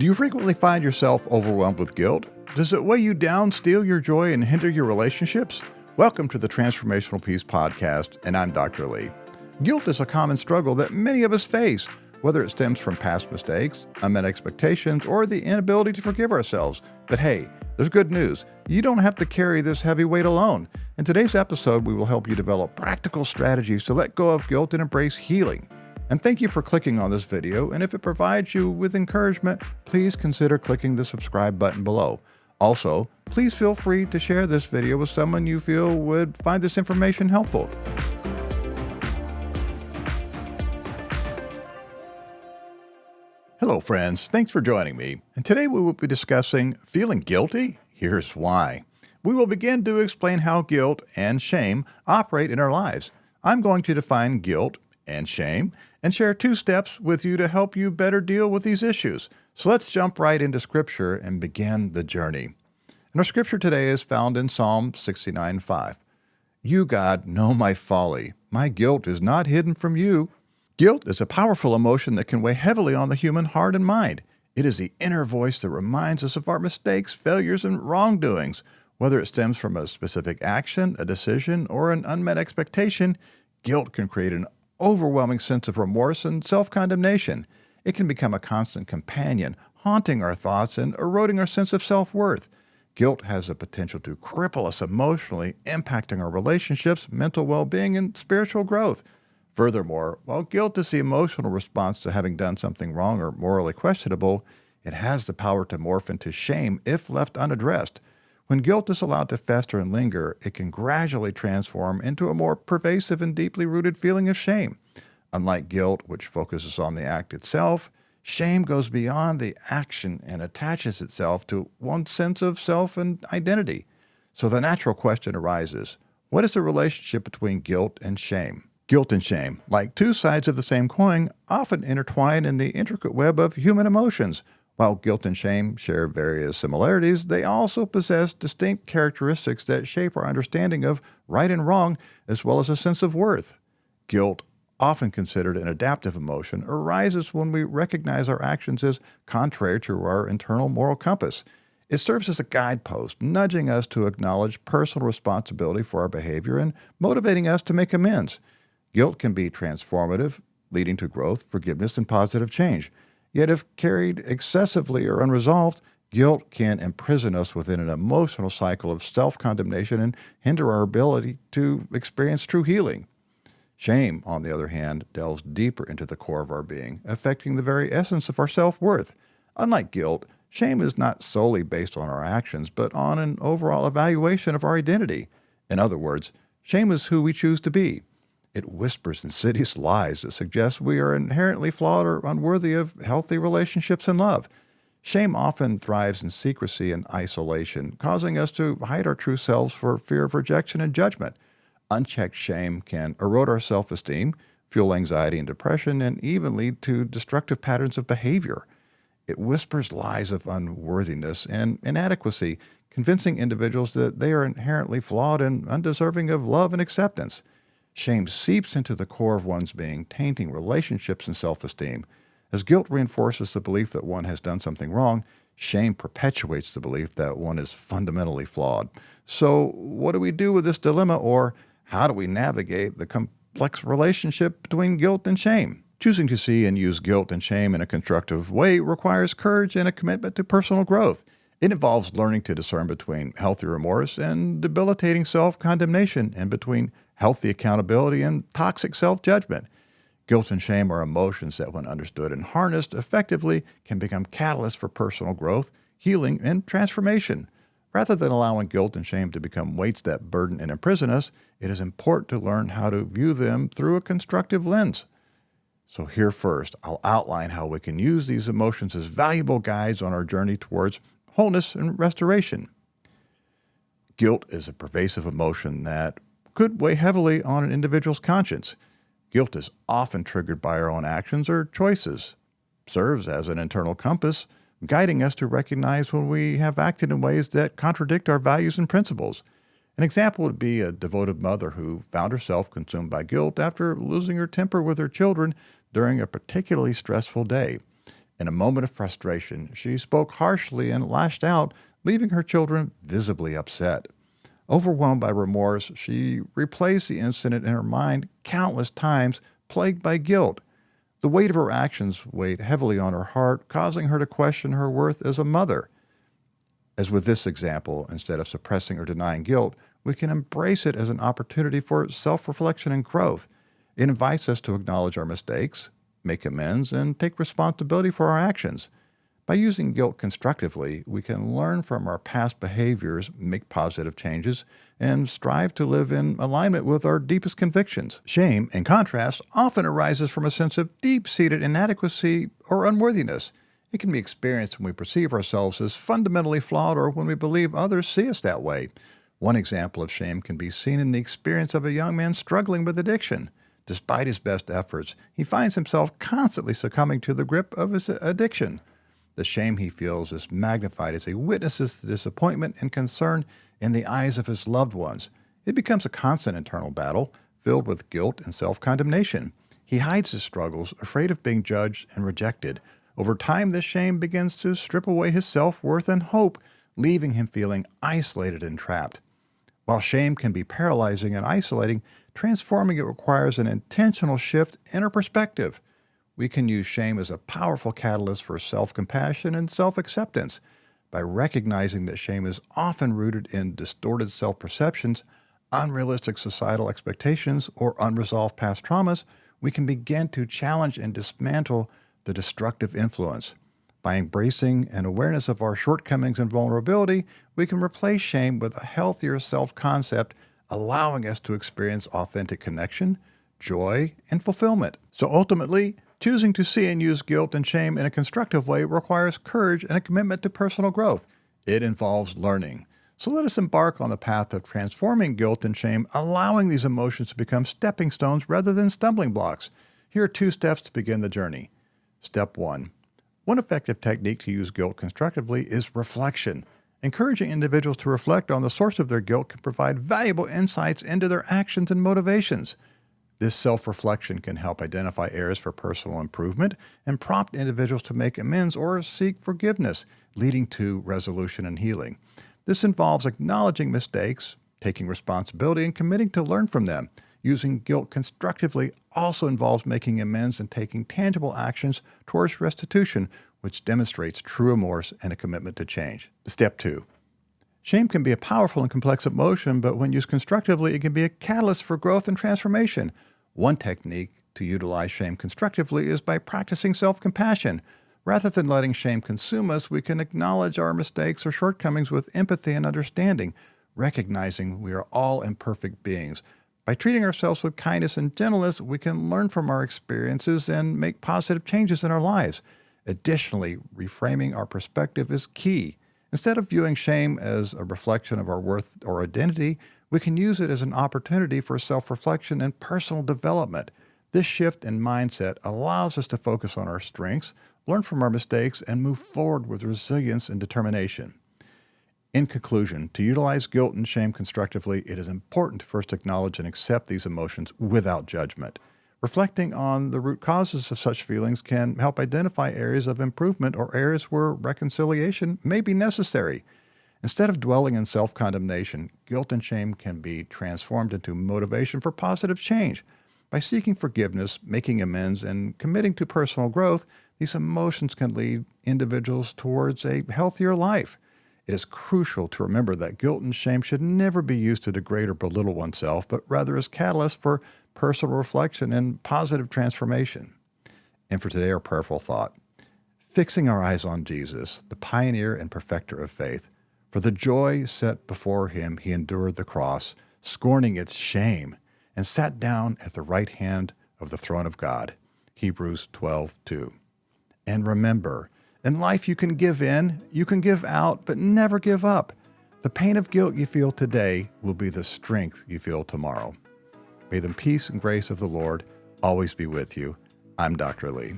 Do you frequently find yourself overwhelmed with guilt? Does it weigh you down, steal your joy, and hinder your relationships? Welcome to the Transformational Peace podcast, and I'm Dr. Lee. Guilt is a common struggle that many of us face, whether it stems from past mistakes, unmet expectations, or the inability to forgive ourselves. But hey, there's good news. You don't have to carry this heavy weight alone. In today's episode, we will help you develop practical strategies to let go of guilt and embrace healing. And thank you for clicking on this video, and if it provides you with encouragement, please consider clicking the subscribe button below. Also, please feel free to share this video with someone you feel would find this information helpful. Hello friends, thanks for joining me. And today we will be discussing feeling guilty? Here's why. We will begin to explain how guilt and shame operate in our lives. I'm going to define guilt and shame and share 2 steps with you to help you better deal with these issues. So let's jump right into scripture and begin the journey. And our scripture today is found in Psalm 69:5. You, God, know my folly. My guilt is not hidden from you. Guilt is a powerful emotion that can weigh heavily on the human heart and mind. It is the inner voice that reminds us of our mistakes, failures, and wrongdoings. Whether it stems from a specific action, a decision, or an unmet expectation, guilt can create an overwhelming sense of remorse and self-condemnation. It can become a constant companion, haunting our thoughts and eroding our sense of self-worth. Guilt has the potential to cripple us emotionally, impacting our relationships, mental well-being, and spiritual growth. Furthermore, while guilt is the emotional response to having done something wrong or morally questionable, it has the power to morph into shame if left unaddressed. When guilt is allowed to fester and linger, it can gradually transform into a more pervasive and deeply rooted feeling of shame. Unlike guilt, which focuses on the act itself, shame goes beyond the action and attaches itself to one's sense of self and identity. So the natural question arises, what is the relationship between guilt and shame? Guilt and shame, like 2 sides of the same coin, often intertwine in the intricate web of human emotions. While guilt and shame share various similarities, they also possess distinct characteristics that shape our understanding of right and wrong, as well as a sense of worth. Guilt, often considered an adaptive emotion, arises when we recognize our actions as contrary to our internal moral compass. It serves as a guidepost, nudging us to acknowledge personal responsibility for our behavior and motivating us to make amends. Guilt can be transformative, leading to growth, forgiveness, and positive change. Yet if carried excessively or unresolved, guilt can imprison us within an emotional cycle of self-condemnation and hinder our ability to experience true healing. Shame, on the other hand, delves deeper into the core of our being, affecting the very essence of our self-worth. Unlike guilt, shame is not solely based on our actions, but on an overall evaluation of our identity. In other words, shame is who we choose to be. It whispers insidious lies that suggest we are inherently flawed or unworthy of healthy relationships and love. Shame often thrives in secrecy and isolation, causing us to hide our true selves for fear of rejection and judgment. Unchecked shame can erode our self-esteem, fuel anxiety and depression, and even lead to destructive patterns of behavior. It whispers lies of unworthiness and inadequacy, convincing individuals that they are inherently flawed and undeserving of love and acceptance. Shame seeps into the core of one's being, tainting relationships and self-esteem. As guilt reinforces the belief that one has done something wrong, shame perpetuates the belief that one is fundamentally flawed. So what do we do with this dilemma, or how do we navigate the complex relationship between guilt and shame? Choosing to see and use guilt and shame in a constructive way requires courage and a commitment to personal growth. It involves learning to discern between healthy remorse and debilitating self-condemnation, and between healthy accountability and toxic self-judgment. Guilt and shame are emotions that, when understood and harnessed effectively, can become catalysts for personal growth, healing, and transformation. Rather than allowing guilt and shame to become weights that burden and imprison us, it is important to learn how to view them through a constructive lens. So here first, I'll outline how we can use these emotions as valuable guides on our journey towards wholeness and restoration. Guilt is a pervasive emotion that could weigh heavily on an individual's conscience. Guilt is often triggered by our own actions or choices, serves as an internal compass, guiding us to recognize when we have acted in ways that contradict our values and principles. An example would be a devoted mother who found herself consumed by guilt after losing her temper with her children during a particularly stressful day. In a moment of frustration, she spoke harshly and lashed out, leaving her children visibly upset. Overwhelmed by remorse, she replays the incident in her mind countless times, plagued by guilt. The weight of her actions weighed heavily on her heart, causing her to question her worth as a mother. As with this example, instead of suppressing or denying guilt, we can embrace it as an opportunity for self-reflection and growth. It invites us to acknowledge our mistakes, make amends, and take responsibility for our actions. By using guilt constructively, we can learn from our past behaviors, make positive changes, and strive to live in alignment with our deepest convictions. Shame, in contrast, often arises from a sense of deep-seated inadequacy or unworthiness. It can be experienced when we perceive ourselves as fundamentally flawed or when we believe others see us that way. One example of shame can be seen in the experience of a young man struggling with addiction. Despite his best efforts, he finds himself constantly succumbing to the grip of his addiction. The shame he feels is magnified as he witnesses the disappointment and concern in the eyes of his loved ones. It becomes a constant internal battle, filled with guilt and self-condemnation. He hides his struggles, afraid of being judged and rejected. Over time, this shame begins to strip away his self-worth and hope, leaving him feeling isolated and trapped. While shame can be paralyzing and isolating, transforming it requires an intentional shift in our perspective. We can use shame as a powerful catalyst for self-compassion and self-acceptance. By recognizing that shame is often rooted in distorted self-perceptions, unrealistic societal expectations, or unresolved past traumas, we can begin to challenge and dismantle the destructive influence. By embracing an awareness of our shortcomings and vulnerability, we can replace shame with a healthier self-concept, allowing us to experience authentic connection, joy, and fulfillment. So ultimately, choosing to see and use guilt and shame in a constructive way requires courage and a commitment to personal growth. It involves learning. So let us embark on the path of transforming guilt and shame, allowing these emotions to become stepping stones rather than stumbling blocks. Here are 2 steps to begin the journey. Step 1. One effective technique to use guilt constructively is reflection. Encouraging individuals to reflect on the source of their guilt can provide valuable insights into their actions and motivations. This self-reflection can help identify areas for personal improvement and prompt individuals to make amends or seek forgiveness, leading to resolution and healing. This involves acknowledging mistakes, taking responsibility, and committing to learn from them. Using guilt constructively also involves making amends and taking tangible actions towards restitution, which demonstrates true remorse and a commitment to change. Step 2. Shame can be a powerful and complex emotion, but when used constructively, it can be a catalyst for growth and transformation. One technique to utilize shame constructively is by practicing self-compassion. Rather than letting shame consume us, we can acknowledge our mistakes or shortcomings with empathy and understanding, recognizing we are all imperfect beings. By treating ourselves with kindness and gentleness, we can learn from our experiences and make positive changes in our lives. Additionally, reframing our perspective is key. Instead of viewing shame as a reflection of our worth or identity, we can use it as an opportunity for self-reflection and personal development. This shift in mindset allows us to focus on our strengths, learn from our mistakes, and move forward with resilience and determination. In conclusion, to utilize guilt and shame constructively, it is important to first acknowledge and accept these emotions without judgment. Reflecting on the root causes of such feelings can help identify areas of improvement or areas where reconciliation may be necessary. Instead of dwelling in self-condemnation, guilt and shame can be transformed into motivation for positive change. By seeking forgiveness, making amends, and committing to personal growth, these emotions can lead individuals towards a healthier life. It is crucial to remember that guilt and shame should never be used to degrade or belittle oneself, but rather as catalysts for personal reflection and positive transformation. And for today, our prayerful thought. Fixing our eyes on Jesus, the pioneer and perfecter of faith, for the joy set before him, he endured the cross, scorning its shame, and sat down at the right hand of the throne of God. Hebrews 12:2. And remember, in life you can give in, you can give out, but never give up. The pain of guilt you feel today will be the strength you feel tomorrow. May the peace and grace of the Lord always be with you. I'm Dr. Lee.